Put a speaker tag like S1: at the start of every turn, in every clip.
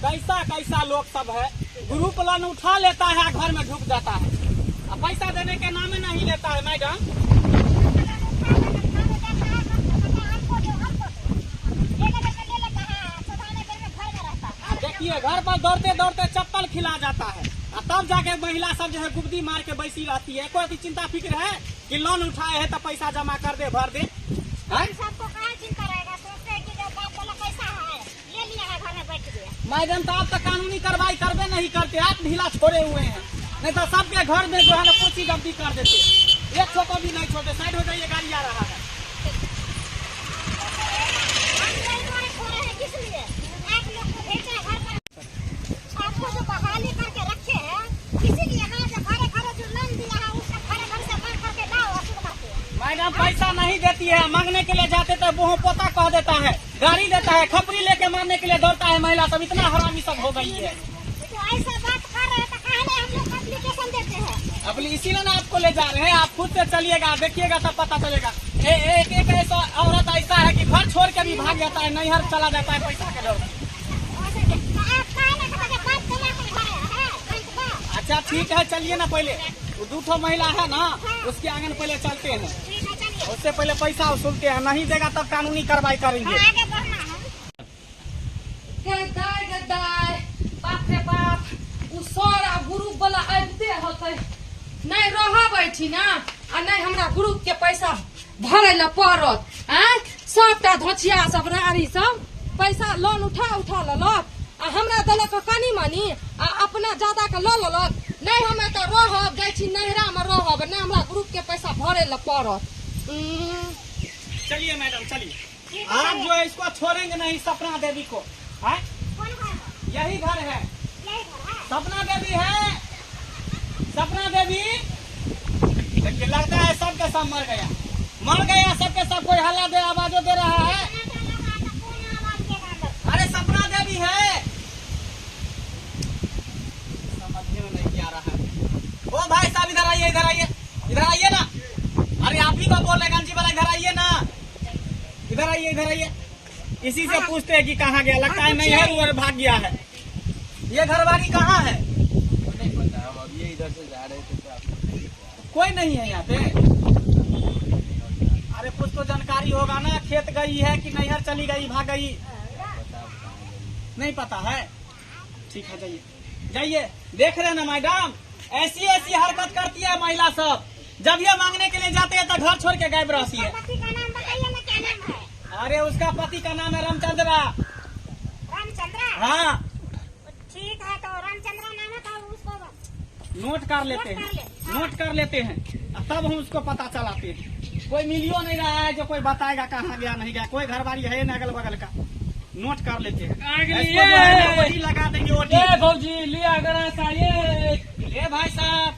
S1: कैसा कैसा लोग सब है। ग्रुप लोन उठा लेता है, घर में ढुक जाता है, अब पैसा देने के नाम नहीं लेता है। मैडम देखिए, घर पर दौड़ते दौड़ते चप्पल खिला जाता है, और तब जाके महिला सब जो है गुब्दी मार के बैसी रहती है। कोई चिंता फिक्र है कि लोन उठाए है तो पैसा जमा कर दे, भर दे।
S2: सबको कहाँ चिंता रहेगा, सोचते हैं कि जब बाप वाला पैसा है ले लिया है, घर में बैठ गया।
S1: मैडम तो आप तो कानूनी कार्रवाई करबे नहीं करते, आप ढीला छोड़े हुए हैं। नहीं तो सबके घर में जो है ना कोची गलती कर देते, एक छोटा भी नहीं छोड़ते। साइड हो जाइए, गाड़ी आ रहा है।
S2: किस लिए आप लोग को भेजा है घर पर, आपको जो बहाली करके रखे हैं, इसीलिए यहाँ जो घरे घरे जो लोन दिया है उसका घरे घर से मार करके लाओ असुविधा से।
S1: मैडम पैसा नहीं देती है, मांगने के लिए जाते तो वो पोता कह देता है, गाड़ी देता है, खपरी लेके मारने के लिए दौड़ता है। महिला सब इतना हरामी सब हो गई है।
S2: तो ऐसा बात कर रहे हैं तो कहने हम लोग एप्लीकेशन देते हैं।
S1: अब इसीलिए ना आपको ले जा रहे हैं। आप खुद से चलिएगा, देखिएगा तब पता चलेगा। एक एक ऐसा औरत ऐसा है कि घर छोड़ के भी भाग जाता है, नैहर चला जाता है पैसा के डर। अच्छा ठीक है, चलिए ना, पहले वो दूठो महिला है ना, उसके आंगन पहले चलते हैं, उससे पहले पैसा वसूलते हैं। नहीं देगा तब कानूनी कार्रवाई करेंगे।
S3: गद्दार गद्दार, बाप रे बाप, उ सारा ग्रुप वाला आबते होते, नहीं रह बैठी ना, आ नहीं हमरा ग्रुप के पैसा भरे ला पड़त। सबटा धोचिया सब रारी सब पैसा लोन उठा ललक, आ हमरा दलक कनी मनी, आ अपना ज्यादा के ल ललक। नहीं हमें तो रहब जाइ छी नहरा में रहब, नहीं हमरा ग्रुप के पैसा भरे ला पड़त।
S1: चलिए मैडम, चलिए। आप जो है इसको छोड़ेंगे नहीं, सपना देवी को। है यही घर है, सपना देवी है, सपना देवी। देखिए लगता है सबके सब मर गया सबके सब। कोई हल्ला दे, आवाजों दे रहा है। अरे सपना देवी है, समझने में नहीं आ रहा है। ओ भाई साहब इधर आइए, इधर आइए, इधर आइए ना। अरे आप ही को बोल रहे गंजी वाला, इधर आइए ना, इधर आइए, इधर आइए। इसी से पूछते हैं कि कहाँ गया, लगता है नहीं है, वो भाग गया है। ये घरवाली कहाँ है?
S4: नहीं पता, हम अब ये इधर से जा रहे थे तो
S1: कोई नहीं है यहाँ पे। अरे कुछ तो जानकारी होगा ना, खेत गई है कि नैहर चली गई, भाग गई, नहीं पता है। ठीक है, जाइए जाइए। देख रहे हैं ना मैडम, ऐसी ऐसी हरकत करती है महिला सब। जब ये मांगने के लिए जाते हैं तो घर छोड़ के गायब रहती है।
S2: पति का नाम बताइए ना, क्या नाम है?
S1: अरे उसका पति का नाम है रामचंद्रा।
S2: रामचंद्रा?
S1: हाँ
S2: ठीक है, तो रामचंद्रा नाम है तो उसको
S1: नोट कर लेते हैं, नोट कर लेते हैं, तब हम उसको पता चलाते हैं। कोई मिलियो नहीं रहा है जो कोई बताएगा कहाँ गया नहीं गया। कोई घरवाली है ना अगल बगल का, नोट कर लेते हैं। इसको जो है ना वही लगा देंगे ओटी।
S4: भौजी लिया गणा
S1: ए भाई साहब,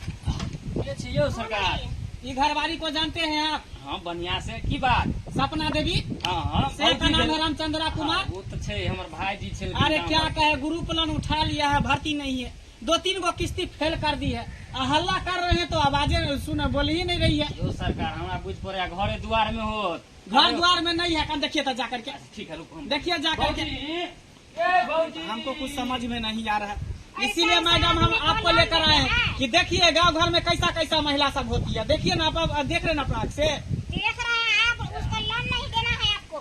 S4: ये छियो सरकार।
S1: ये घरवाली को जानते हैं आप?
S4: हाँ बढ़िया से की बात।
S1: सपना देवी
S4: हाँ
S1: से का नाम है रामचंद्रा कुमार।
S4: वो तो छे हमर भाई जी छे।
S1: अरे क्या कहे, ग्रुप लोन उठा लिया है, भर्ती नहीं है, 2-3 गो किस्ती फेल कर दी है। हल्ला कर रहे हैं तो आवाजें सुन बोल ही नहीं रही है।
S4: यो सरकार हमरा बुझ पड़े, घरे द्वार में हो।
S1: घर द्वार में नहीं है, देखिए तो जाकर के।
S4: ठीक है रुको,
S1: देखिए जाकर के। हमको कुछ समझ में नहीं आ रहा है, इसीलिए मैडम हम आपको लेकर आए हैं कि देखिए गांव घर में कैसा कैसा महिला सब होती है। देखिए ना, आप देख रहे ना अपना से।
S2: देख रहे हैं आप, उसको लोन नहीं देना है आपको।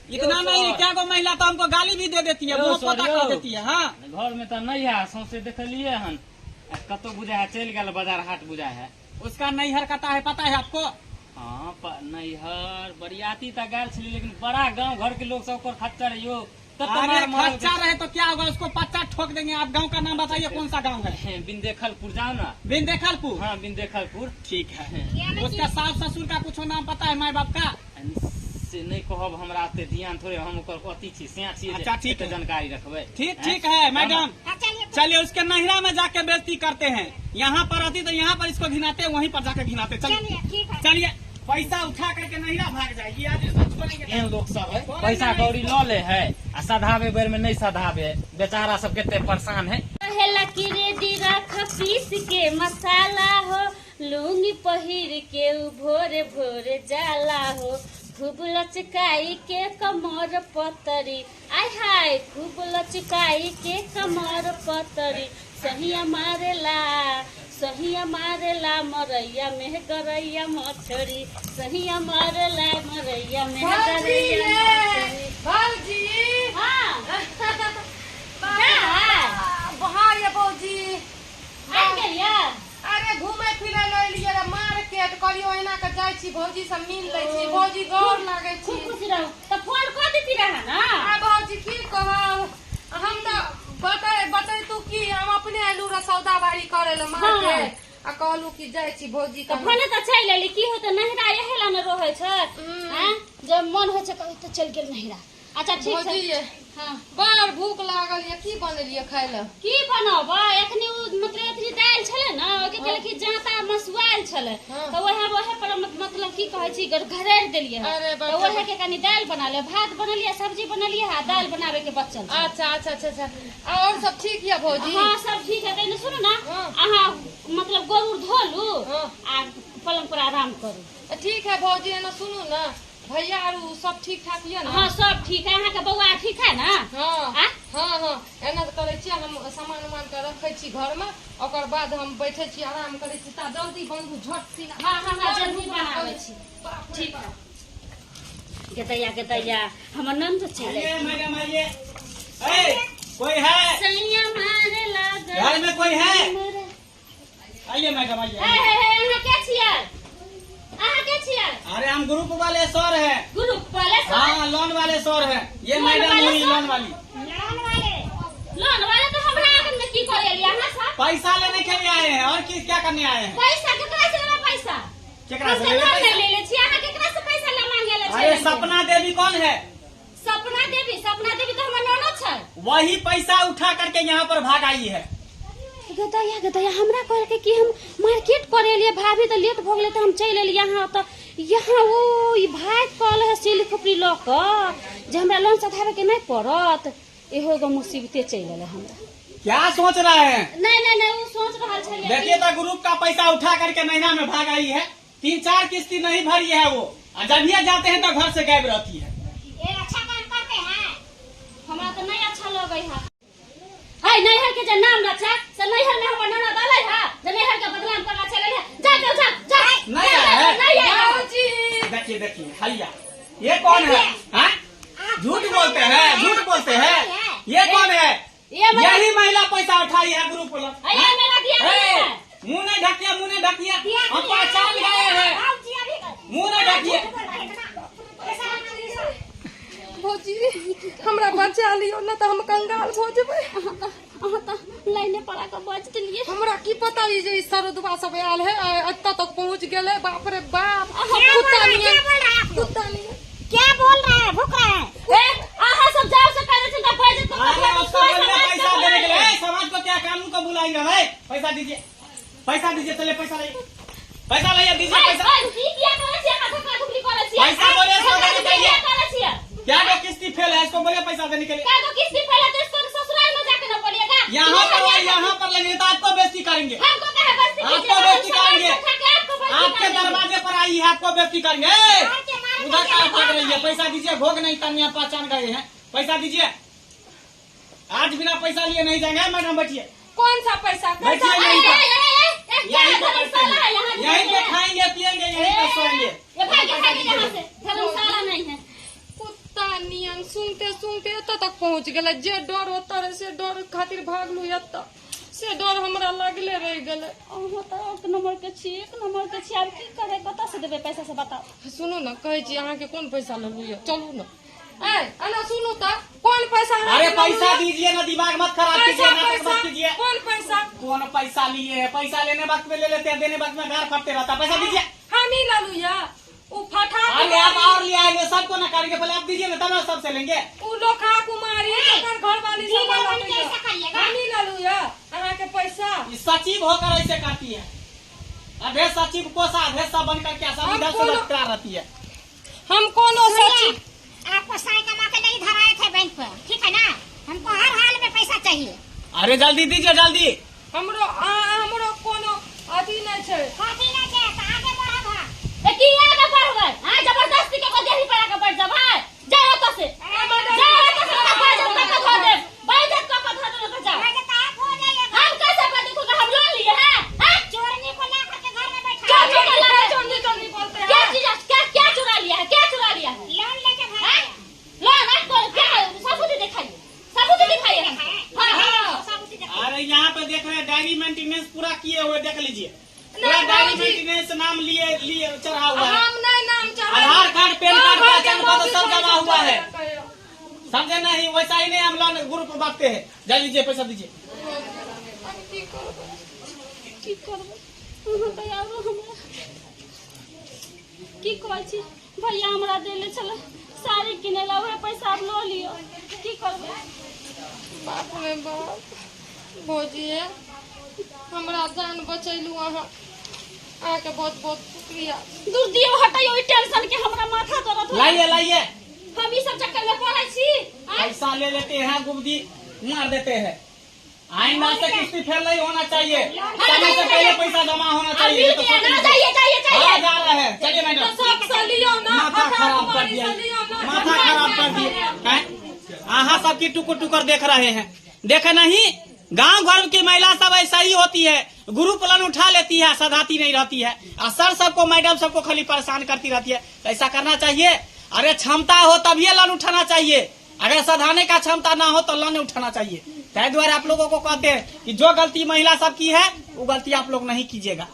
S1: इतना नहीं, क्या को महिला तो हमको गाली भी दे देती है, वो पता कर देती है। हाँ
S4: घर में तो नहीं है, सौंसे देखलिए हन कतो बुझा है, चल गया बाजार हाट बुझा है।
S1: उसका नैहर कता है पता है आपको?
S4: हाँ नैहर बरियाती तक गैल छली, लेकिन बड़ा गांव घर के लोग सब खच्चर यो।
S1: अरे खर्चा रहे तो क्या होगा, उसको 50 ठोक देंगे। आप गांव का नाम बताइए, कौन सा गांव है?
S4: बिंदेखलपुर जाओ ना।
S1: बिंदेखलपुर?
S4: हाँ बिंदेखलपुर।
S1: ठीक है। उसका सास ससुर का कुछ नाम पता है, माँ बाप का?
S4: से नहीं कहब, हमरा ते ध्यान थोड़े, हम ओकर अति छी से छी।
S1: अच्छा ठीक है,
S4: जानकारी रखबे।
S1: ठीक है मैडम। चलिए उसके नैहरा में जाके बेइज्जती करते हैं। यहाँ पर आती तो यहाँ पर इसको घिनाते, वहीं पर जाकर घिनाते। चलिए पैसा उठा करके नैहरा भाग जाएगी। आज
S4: लोग सब है पैसा कौड़ी लो ले है, आ सधावे बेर में नहीं सधावे, बेचारा सब कितने परेशान है।
S5: पीस के मसाला हो, लुंगी पहिर के भोरे भोरे जाला हो, खूब लचकाई के कमर पतरी, आय हाय खूब लचकाई के कमर पतरी, सहिया मारेला मरैया में गरैया मछरी, सहिया मारेला मरैया में गरैया मछरी।
S3: भौजी
S5: हाँ
S3: हाँ ये भौजी
S5: आ गेलिया।
S3: अरे घूमे फिरे लिए मार्केट करियो एना के जाय छी भौजी सब मिल लै छी भौजी गौर लागे छी।
S5: खूब खुश रहू तो फोन कर देती रहा ना।
S3: आ भौजी की कहब हम तो बतै तू की हम अपने आलू रा सौदा बाड़ी करे ल मार्केट आ कहलू कि जाय छी भौजी
S5: तो फोन तो चल लेली की होते नहिरा यहेला न रहे छ। हां जब मन हो छ कहि तो चल गेल नहिरा। अच्छा ठीक छै
S3: भौजी ये
S5: हां
S3: बड़ भूख लागल ये की बनेलिए खाय ल
S5: की बनब एखनी मतलब इतनी दाल छले ना ओके कहले कि जाता मसुआल छले तो वहे पर मतलब की कहै छी घरेर देलिए
S3: अरे
S5: तो वहे के कनी दाल बना ले भात बनलिए सब्जी बनलिए आ दाल बनावे के बचल छै।
S3: अच्छा और सब ठीक है भौजी।
S5: हां सब ठीक है। तने सुनो ना अहाँ मतलब गोबर धोलू आ पलंग पर आराम करू।
S3: ठीक है भौजी एना सुनू ना भैया आरू सब ठीक ठाक ये ना।
S5: हां सब ठीक है। अहाँ के बौआ ठीक है ना।
S3: हां एना त करे छी हम सामान उमान के रखे छी घर में ओकर बाद हम बैठे छी आराम करे छी ता जल्दी बनबू झट सीना।
S5: हां जल्दी बनावे छी ठीक है। गेतैया हमर नंद चले
S1: आइए मैडम आइए। ए कोई है
S5: सैया मारे लाग
S1: घर में कोई है? आइए मैडम आइए।
S5: अहाँ के छियै? अहाँ के छियै?
S1: अरे हम ग्रुप वाले सर है।
S5: ग्रुप वाले सर?
S1: हाँ लोन वाले सर है। ये मैडम हुई लोन वाली।
S5: लोन वाले तो हमरा आगन में की करे लिया हां साहब?
S1: पैसा लेने के लिए आए हैं और क्या करने आए हैं?
S5: पैसा केकरा से लेबे पैसा?
S1: केकरा से लेबे पैसा?
S5: ले ले छी अहाँ केकरा से पैसा ले मांगे ले छी?
S1: अरे सपना देवी कौन है?
S5: सपना देवी तो हमर ननद छै।
S1: वही पैसा उठा करके यहाँ पर भाग आई है।
S5: गदया हमरा कह के कि हम मार्केट करे लिए भाभी तो लेट भ गेले तो हम चल एलिए यहाँ तो यहाँ वो ई भाई कल है सिल खुपरी ल क जे हमरा लोन सधावे के नहीं पड़त एहो गो मुसीबते चल गेले हमरा।
S1: क्या सोच रहे हैं?
S5: नहीं वो सोच रहल छलिए।
S1: देखिए तो ग्रुप का पैसा उठा करके महीना में भाग आई है। 3-4 किस्ती नहीं भरी है वो और जब ये जाते हैं तो घर से गायब रहती है।
S2: ये अच्छा काम करते हैं।
S5: हमरा तो नहीं अच्छा लगे है। हाय नैहर के जे नाम रखा से नैहर में हमर ननद आले है जे नैहर के बदनाम करना चले है। जा
S1: नहीं है?
S5: नहीं है
S3: भौजी
S1: देखिए भैया ये कौन है? हाँ? झूठ बोलते हैं ये कौन है? यही महिला पैसा उठाई है ग्रुप वाला।
S5: ये मेरा दिया है।
S1: मुंह नहीं ढकिया हम पहचान गए हैं। मुंह नहीं ढकिए।
S3: भौजी हमरा बचा लियो ना तो हम कंगाल हो जेबै।
S5: अहाँ तो लाइने पड़ा के बच दिलिए।
S3: हमरा की पता ये जे सरदुबा सब आयल है अत्ता तक पहुंच गेले। बाप रे बाप
S2: क्या बोल रहा है? भूख रहा है?
S5: अहाँ सब जाओ से पहले चिंता पड़ जाए तो
S1: अरे उसको बोलिए पैसा देने के लिए। समाज को क्या कानून को बुलाएंगे भाई? पैसा दीजिए चलिए पैसा लाइए दीजिए पैसा। पैसा बोले इसको देने के लिए। क्या दो किस्ती फेल है इसको बोलिए पैसा देने के लिए। यहाँ पर लगे तो आपको बेइज्जती करेंगे। आपके दरवाजे पर आई है आपको बेइज्जती करेंगे। उधर क्या भाग रही है? पैसा दीजिए। भोग नहीं करनी है पहचान गए हैं। पैसा दीजिए। आज बिना पैसा लिए नहीं जाएंगे। मैडम बैठिए।
S3: कौन सा पैसा?
S1: बैठिए यहीं पे बैठेंगे। यहीं पे खाएंगे पिएंगे यहीं पे सोएंगे।
S3: कुत्ता नियन सुनते एत तक पहुंच गेले। जे डर होता रहे से डर खातिर भागलू एत से डर हमरा लगले रह गेले।
S5: एक नंबर के छी अब की करे कत से देबे पैसा से बताओ।
S3: सुनू ना कहे छी अहाँ के कौन पैसा लेलू ये चलू ना। अना सुनू तो कौन पैसा?
S1: अरे पैसा दीजिए ना दिमाग मत खराब कीजिए नाटक मत कीजिए।
S3: कौन
S1: पैसा लिए है? पैसा लेने वक्त में ले लेते हैं देने वक्त में घर फटते रहता। पैसा दीजिए।
S3: हम ही लालू या वो फटा
S1: अरे आप और ले आएंगे सबको ना करेंगे। पहले आप दीजिए ना तब ना सबसे लेंगे।
S3: वो लोखा कुमारी घर वाली सब हम ही लालू या अहाँ के पैसा।
S1: सचिव होकर ऐसे करती है। अधे सचिव को अधे सब बनकर क्या सब इधर से लटका रहती है।
S3: हम कोनो सचिव
S2: आपको साई कमा के नहीं धराए थे बैंक पर, ठीक है ना? हमको हर हाल में पैसा चाहिए।
S1: अरे जल्दी दीजिए जल्दी।
S3: हमरो कोनो अथी नहीं छे।
S2: कथी नहीं है? आगे बढ़ा
S5: जबरदस्ती के
S1: मेंटेनेंस पूरा किए हुए देख लीजिए, पूरा डायरी मेंटेनेंस नाम लिए चढ़ा हुआ है,
S3: हम नहीं नाम चढ़ा,
S1: आधार कार्ड, पैन कार्ड, पहचान पत्र सब जमा हुआ है। समझे नहीं? वैसा ही नहीं हम लोन ग्रुप बांटते हैं। जा लीजिए, पैसा दीजिए।
S5: की करबो अहाँ तो आरो हमरा की कहै छी, भैया हमरा देले छले साड़ी किने ला, वह पैसा आप लो लियो। की करबो?
S3: बाप रे बाप, भौजी हमरा जान बचैलू अहाँ, अहाँके बहुत बहुत शुक्रिया।
S5: दूर दियो, हटाइयो ई टेंशन के हमरा माथा दर्द हो।
S1: लाइए लाइए,
S5: हम ई सब चक्कर में पड़े छी।
S1: पैसा ले लेते हैं, गुब्दी मार देते हैं। आईना से किस्ती फेल नहीं होना चाहिए, समय से पहले पैसा जमा होना चाहिए। तो
S5: जाइए
S1: जा रहा है, चलिए मैडम।
S3: सबसे लियो ना,
S1: माथा खराब कर दिया, माथा खराब कर दिया। अहाँ सबकी टुकुर टुकुर देख रहे हैं, देखे नहीं? गांव घर की महिला सब ऐसा ही होती है, ग्रुप लोन उठा लेती है, सधाती नहीं रहती है, और सर सबको मैडम सबको खाली परेशान करती रहती है। तो ऐसा करना चाहिए, अरे क्षमता हो तभी लोन उठाना चाहिए, अगर सधाने का क्षमता ना हो तो लोन उठाना चाहिए। ताहि द्वारा आप लोगों को कहते हैं कि जो गलती महिला सब की है वो गलती आप लोग नहीं कीजिएगा।